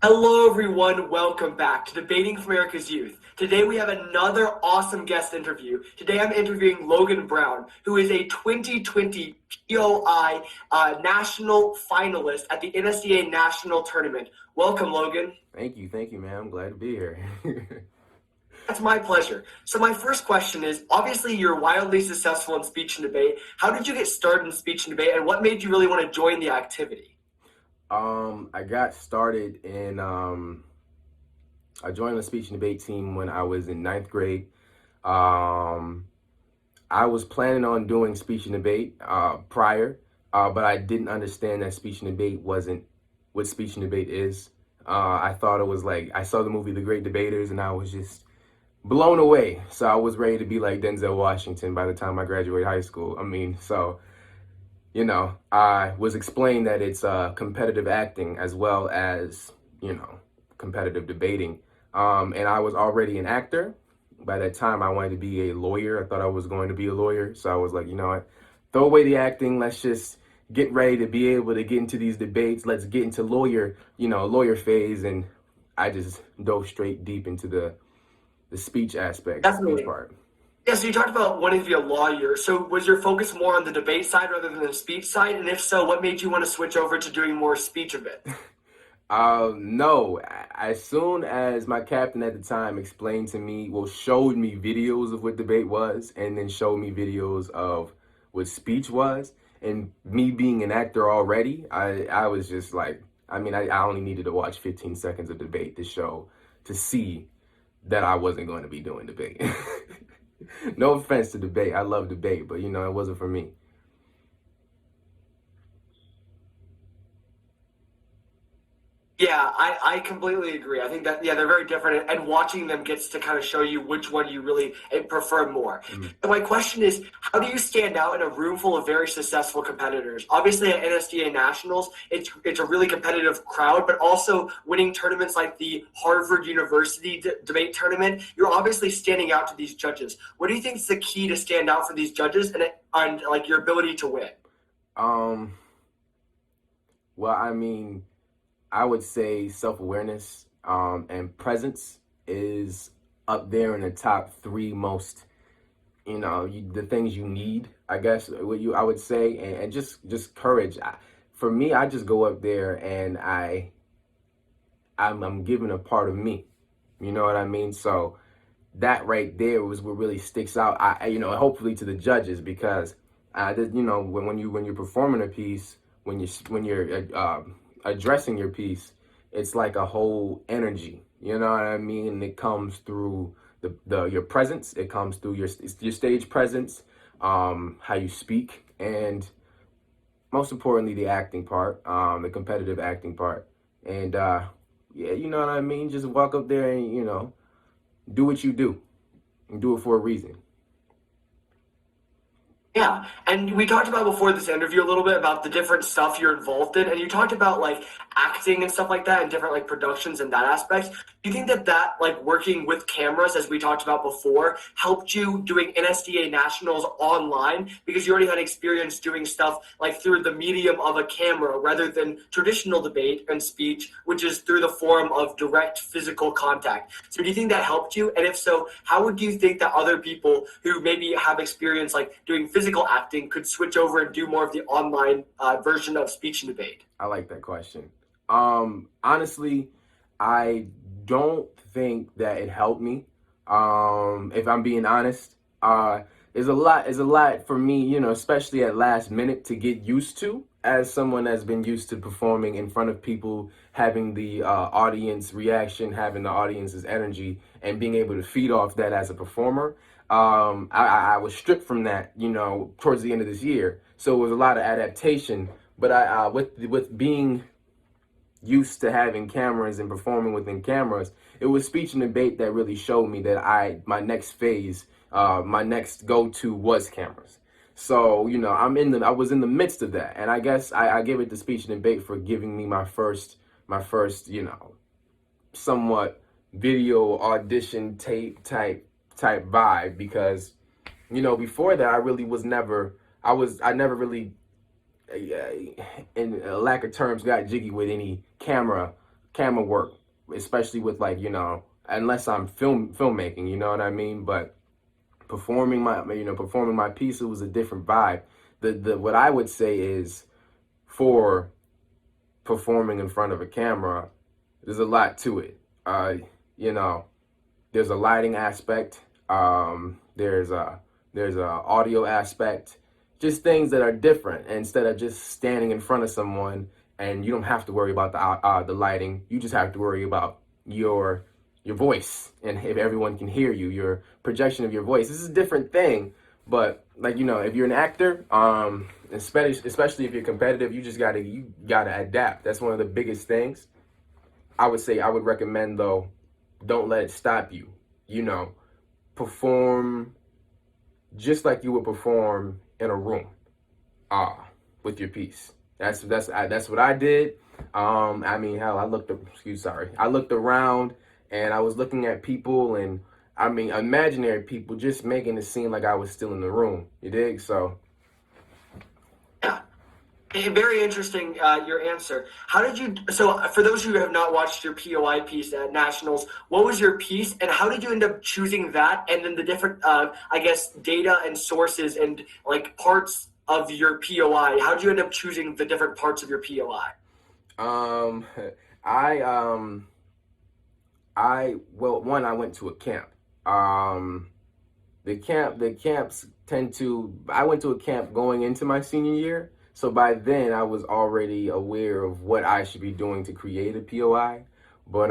Hello, everyone. Welcome back to Debating for America's Youth. Today, we have another awesome guest interview. Today, I'm interviewing Logan Brown, who is a 2020 POI National Finalist at the NSDA National Tournament. Welcome, Logan. Thank you, man. I'm glad to be here. That's my pleasure. So my first question is, obviously you're wildly successful in speech and debate. How did you get started in speech and debate, and what made you really want to join the activity? I got started I joined the speech and debate team when I was in ninth grade. Um, I was planning on doing speech and debate prior, but I didn't understand that speech and debate wasn't what speech and debate is. I thought it was like, I saw the movie The Great Debaters and I was just blown away. So I was ready to be like Denzel Washington by the time I graduated high school. I was explained that it's competitive acting as well as, competitive debating. And I was already an actor. By that time, I wanted to be a lawyer. I thought I was going to be a lawyer. So I was like, you know what, throw away the acting. Let's just get ready to be able to get into these debates. Let's get into lawyer phase. And I just dove straight deep into the speech aspect, the speech Definitely. part. Yeah, so you talked about wanting to be a lawyer. So was your focus more on the debate side rather than the speech side? And if so, what made you want to switch over to doing more speech of it? No. As soon as my captain at the time explained to me, well, showed me videos of what debate was, and then showed me videos of what speech was, and me being an actor already, I was just like, I only needed to watch 15 seconds of debate to see that I wasn't going to be doing debate. No offense to debate. I love debate, but it wasn't for me. Yeah, I completely agree. I think that, yeah, they're very different, and watching them gets to kind of show you which one you really prefer more. Mm. So my question is, how do you stand out in a room full of very successful competitors? Obviously, at NSDA Nationals, it's a really competitive crowd, but also winning tournaments like the Harvard University debate tournament, you're obviously standing out to these judges. What do you think is the key to stand out for these judges and like your ability to win? Um, well, I would say self-awareness and presence is up there in the top three most, the things you need, I guess, I would say, and just courage. For me, I just go up there and I'm giving a part of me. You know what I mean? So that right there was what really sticks out. Hopefully to the judges, because when you're performing a piece, when you're addressing your piece, it's like a whole energy. You know what I mean? And it comes through your presence. It comes through your stage presence, how you speak, and most importantly, the acting part, the competitive acting part. And yeah, you know what I mean? Just walk up there and do what you do, and do it for a reason. Yeah, and we talked about before this interview a little bit about the different stuff you're involved in, and you talked about like acting and stuff like that, and different like productions and that aspect. Do you think that like working with cameras, as we talked about before, helped you doing NSDA nationals online because you already had experience doing stuff like through the medium of a camera rather than traditional debate and speech, which is through the form of direct physical contact? So do you think that helped you? And if so, how would you think that other people who maybe have experience like doing physical acting could switch over and do more of the online version of speech and debate? I like that question. Honestly, I don't think that it helped me. If I'm being honest, is a lot for me, especially at last minute to get used to, as someone that's been used to performing in front of people, having the audience reaction, having the audience's energy, and being able to feed off that as a performer. I was stripped from that, towards the end of this year. So it was a lot of adaptation. But with being used to having cameras and performing within cameras, it was speech and debate that really showed me that my next phase, my next go-to was cameras. So, I was in the midst of that. And I guess I give it to speech and debate for giving me my first, somewhat video audition tape type vibe, because before that I really was never I never really in a lack of terms got jiggy with any camera camera work, especially with like, unless I'm filmmaking, you know what I mean? But performing my piece, it was a different vibe. The what I would say is, for performing in front of a camera, there's a lot to it. You know, there's a lighting aspect. There's a audio aspect. Just things that are different. Instead of just standing in front of someone, and you don't have to worry about the lighting. You just have to worry about your voice, and if everyone can hear you, your projection of your voice. This is a different thing. But like, if you're an actor, especially if you're competitive, you gotta adapt. That's one of the biggest things. I would recommend, though, don't let it stop you. Perform just like you would perform in a room, with your piece. That's what I did. Hell, I looked around, and I was looking at people, and imaginary people, just making it seem like I was still in the room. You dig? So. Yeah. Very interesting, your answer. So for those who have not watched your POI piece at Nationals, what was your piece, and how did you end up choosing that, and then the different, data and sources and like parts of your POI? How did you end up choosing the different parts of your POI? Um, I I went to a camp. Um, the camps I went to a camp going into my senior year. So by then I was already aware of what I should be doing to create a POI. But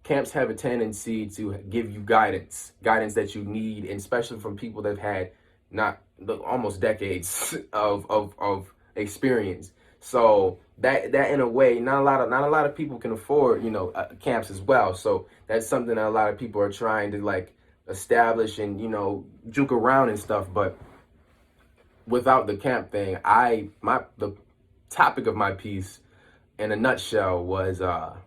camps have a tendency to give you guidance that you need, and especially from people that have had not almost decades of experience. So that in a way, not a lot of people can afford, camps as well. So that's something that a lot of people are trying to like establish and, juke around and stuff. But without the camp thing, the topic of my piece in a nutshell was a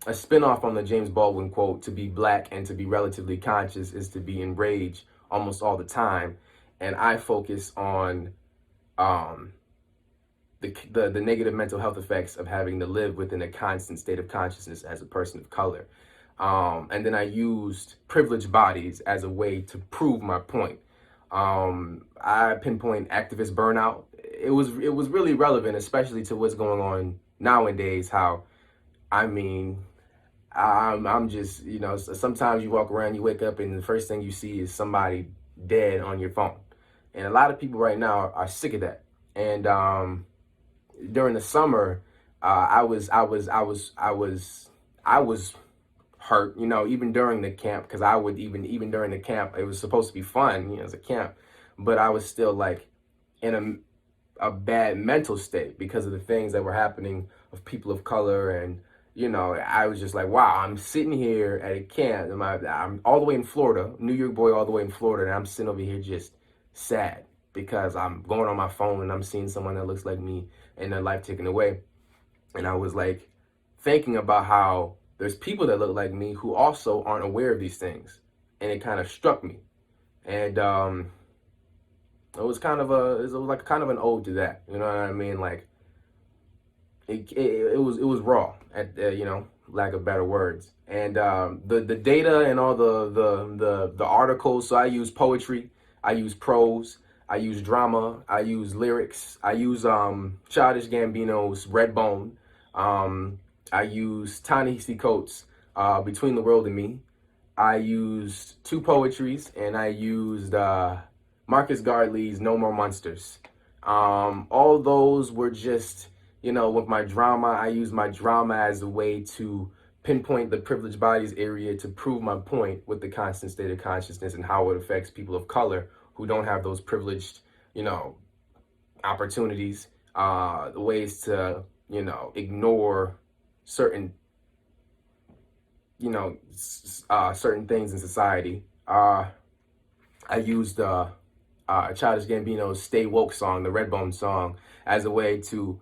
spinoff on the James Baldwin quote: "To be black and to be relatively conscious is to be enraged almost all the time." And I focus on the negative mental health effects of having to live within a constant state of consciousness as a person of color. And then I used privileged bodies as a way to prove my point. I pinpoint activist burnout. It was really relevant, especially to what's going on nowadays. I'm just, sometimes you walk around, you wake up, and the first thing you see is somebody dead on your phone. And a lot of people right now are sick of that. And during the summer, I was hurt, even during the camp, because I would even during the camp, it was supposed to be fun, as a camp, but I was still like in a bad mental state because of the things that were happening of people of color. And I was just like, wow, I'm sitting here at a camp, and I'm all the way in Florida, New York boy, all the way in Florida, and I'm sitting over here just sad because I'm going on my phone and I'm seeing someone that looks like me and their life taken away. And I was like thinking about how there's people that look like me who also aren't aware of these things, and it kind of struck me. And it was kind of an ode to that, you know what I mean? Like it was raw, at lack of better words. And the data and all the articles. So I use poetry, I use prose, I use drama, I use lyrics, I use Childish Gambino's Redbone. I used Ta-Nehisi Coates' Between the World and Me. I used two poetries, and I used Marcus Gartley's No More Monsters. All those were just, with my drama, I used my drama as a way to pinpoint the privileged bodies area to prove my point with the constant state of consciousness and how it affects people of color who don't have those privileged, opportunities, the ways to, ignore certain certain things in society. I used Childish Gambino's "Stay Woke" song, the Redbone song, as a way to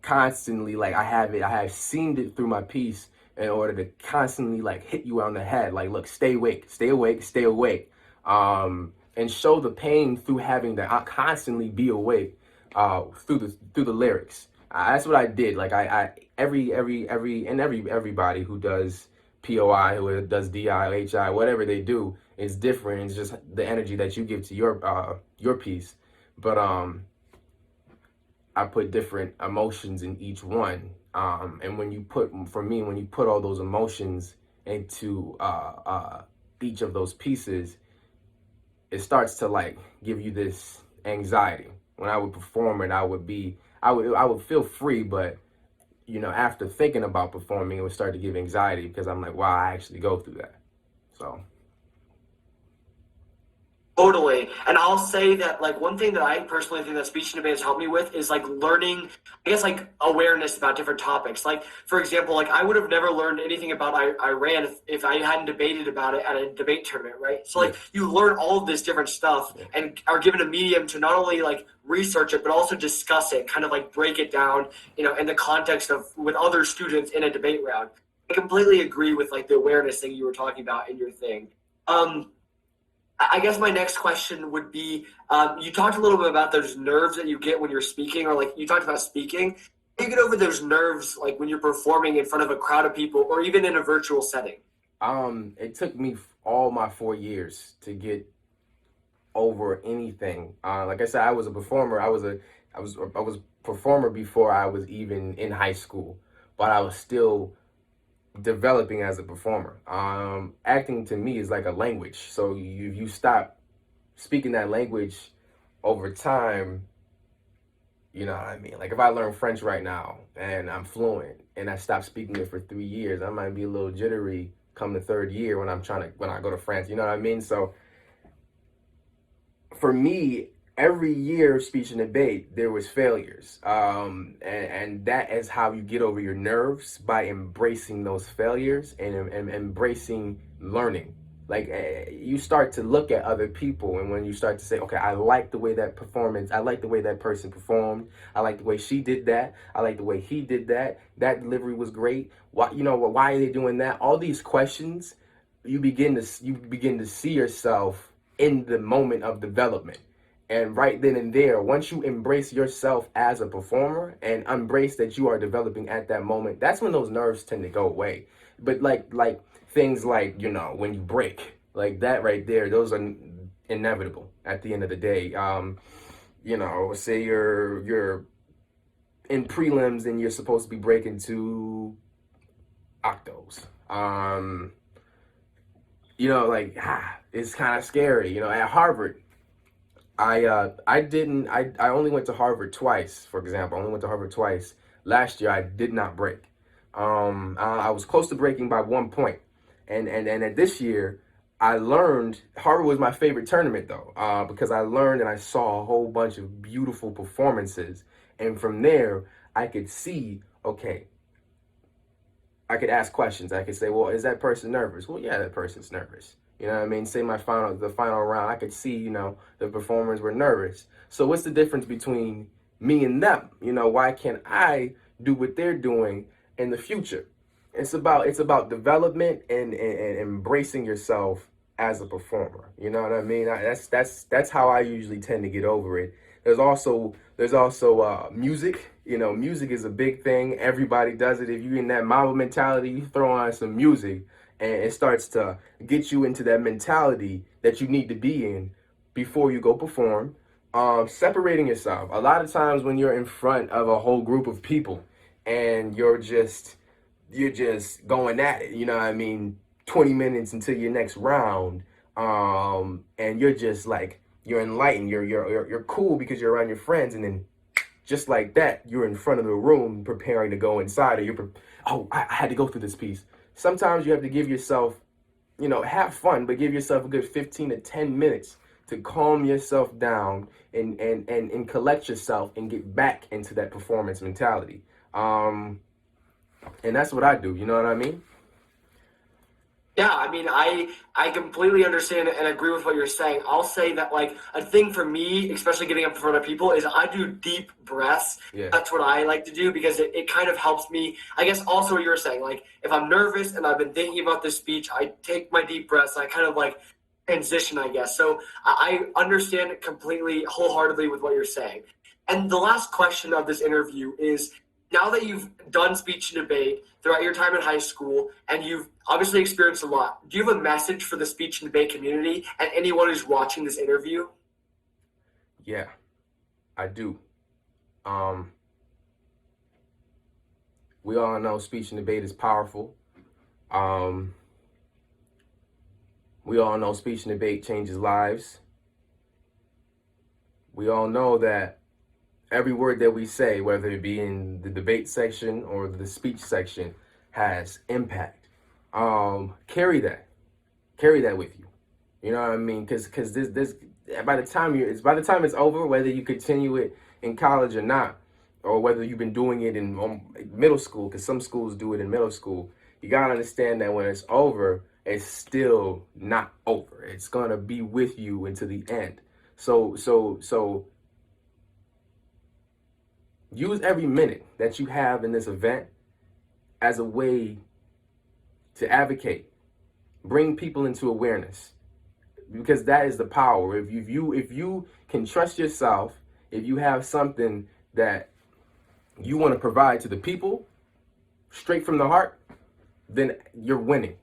constantly, like, I have seen it through my piece in order to constantly like hit you on the head, like, look, stay awake, stay awake, stay awake, and show the pain through having to constantly be awake through the lyrics. That's what I did. Like everybody who does POI, who does DI, HI, whatever they do is different. It's just the energy that you give to your piece. But I put different emotions in each one. And when you put, for me, when you put all those emotions into each of those pieces, it starts to like give you this anxiety. When I would perform it, I would feel free, but after thinking about performing, it would start to give anxiety because I'm like, wow, I actually go through that. So. Totally. And I'll say that like one thing that I personally think that speech and debate has helped me with is like learning, I guess, like awareness about different topics. Like, for example, like I would have never learned anything about Iran if I hadn't debated about it at a debate tournament, right? So like you learn all of this different stuff and are given a medium to not only like research it, but also discuss it, kind of like break it down, in the context of with other students in a debate round. I completely agree with like the awareness thing you were talking about in your thing. I guess my next question would be, you talked a little bit about those nerves that you get when you're speaking, or like you talked about speaking. How do you get over those nerves like when you're performing in front of a crowd of people or even in a virtual setting? It took me all my 4 years to get over anything. Like I said, I was a performer. I was a performer before I was even in high school, but I was still developing as a performer. Acting to me is like a language. So you stop speaking that language over time, you know what I mean? Like if I learn French right now and I'm fluent and I stop speaking it for 3 years, I might be a little jittery come the third year when I go to France. You know what I mean? So for me, every year of speech and debate, there was failures. And that is how you get over your nerves, by embracing those failures and embracing learning. Like you start to look at other people, and when you start to say, okay, I like the way that performance, I like the way that person performed, I like the way she did that, I like the way he did that, that delivery was great. Why are they doing that? All these questions, you begin to see yourself in the moment of development. And right then and there, once you embrace yourself as a performer and embrace that you are developing at that moment, that's when those nerves tend to go away. But like things like, when you break, like that right there, those are inevitable at the end of the day. Say you're in prelims and you're supposed to be breaking to octos. It's kind of scary. At Harvard, I only went to Harvard twice. For example, I only went to Harvard twice. Last year, I did not break. I was close to breaking by 1 point, and at this year, I learned. Harvard was my favorite tournament though, because I learned and I saw a whole bunch of beautiful performances, and from there, I could see, okay, I could ask questions. I could say, well, is that person nervous? Well, yeah, that person's nervous. You know what I mean? Say the final round, I could see, the performers were nervous. So what's the difference between me and them? Why can't I do what they're doing in the future? It's about development and embracing yourself as a performer. You know what I mean? That's how I usually tend to get over it. There's also music. Music is a big thing. Everybody does it. If you're in that Mamba mentality, you throw on some music, and it starts to get you into that mentality that you need to be in before you go perform. Separating yourself. A lot of times when you're in front of a whole group of people and you're just going at it, 20 minutes until your next round, and you're just like, you're enlightened, you're cool because you're around your friends, and then just like that, you're in front of the room preparing to go inside, or I had to go through this piece. Sometimes you have to give yourself, have fun, but give yourself a good 15 to 10 minutes to calm yourself down and collect yourself and get back into that performance mentality. And that's what I do. You know what I mean? Yeah, I mean, I completely understand and agree with what you're saying. I'll say that like a thing for me, especially getting up in front of people, is I do deep breaths. Yeah. That's what I like to do because it kind of helps me. I guess also what you're saying, like if I'm nervous and I've been thinking about this speech, I take my deep breaths. I kind of like transition, I guess. So I understand it completely, wholeheartedly with what you're saying. And the last question of this interview is, now that you've done speech and debate throughout your time in high school, and you've obviously experienced a lot, do you have a message for the speech and debate community and anyone who's watching this interview? Yeah, I do. We all know speech and debate is powerful. We all know speech and debate changes lives. We all know that every word that we say, whether it be in the debate section or the speech section, has impact. Carry that with you. You know what I mean? Because this by the time it's over, whether you continue it in college or not, or whether you've been doing it in middle school, because some schools do it in middle school, you gotta understand that when it's over, it's still not over. It's gonna be with you until the end. So use every minute that you have in this event as a way to advocate, bring people into awareness, because that is the power. If you can trust yourself, if you have something that you want to provide to the people straight from the heart, then you're winning.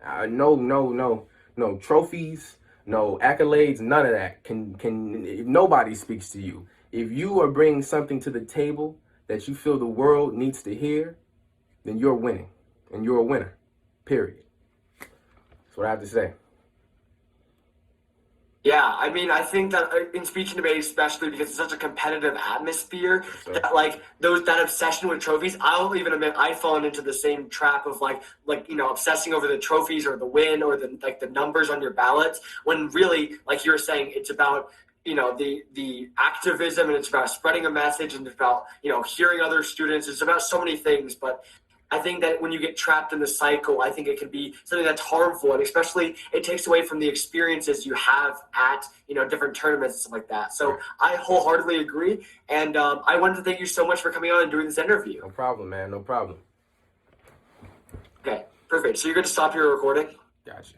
No trophies, no accolades, none of that if nobody speaks to you. If you are bringing something to the table that you feel the world needs to hear, then you're winning, and you're a winner, period. That's what I have to say. Yeah, I mean, I think that in speech and debate, especially because it's such a competitive atmosphere, Yes, that like that obsession with trophies, I'll even admit I've fallen into the same trap of like obsessing over the trophies or the win or the numbers on your ballots, when really, like you were saying, it's about the activism, and it's about spreading a message, and it's about hearing other students. It's about so many things, but I think that when you get trapped in the cycle, I think it can be something that's harmful, and especially it takes away from the experiences you have at different tournaments and stuff like that. So I wholeheartedly agree, and I wanted to thank you so much for coming on and doing this interview. No problem, man. No problem. Okay, perfect. So you're going to stop your recording? Gotcha.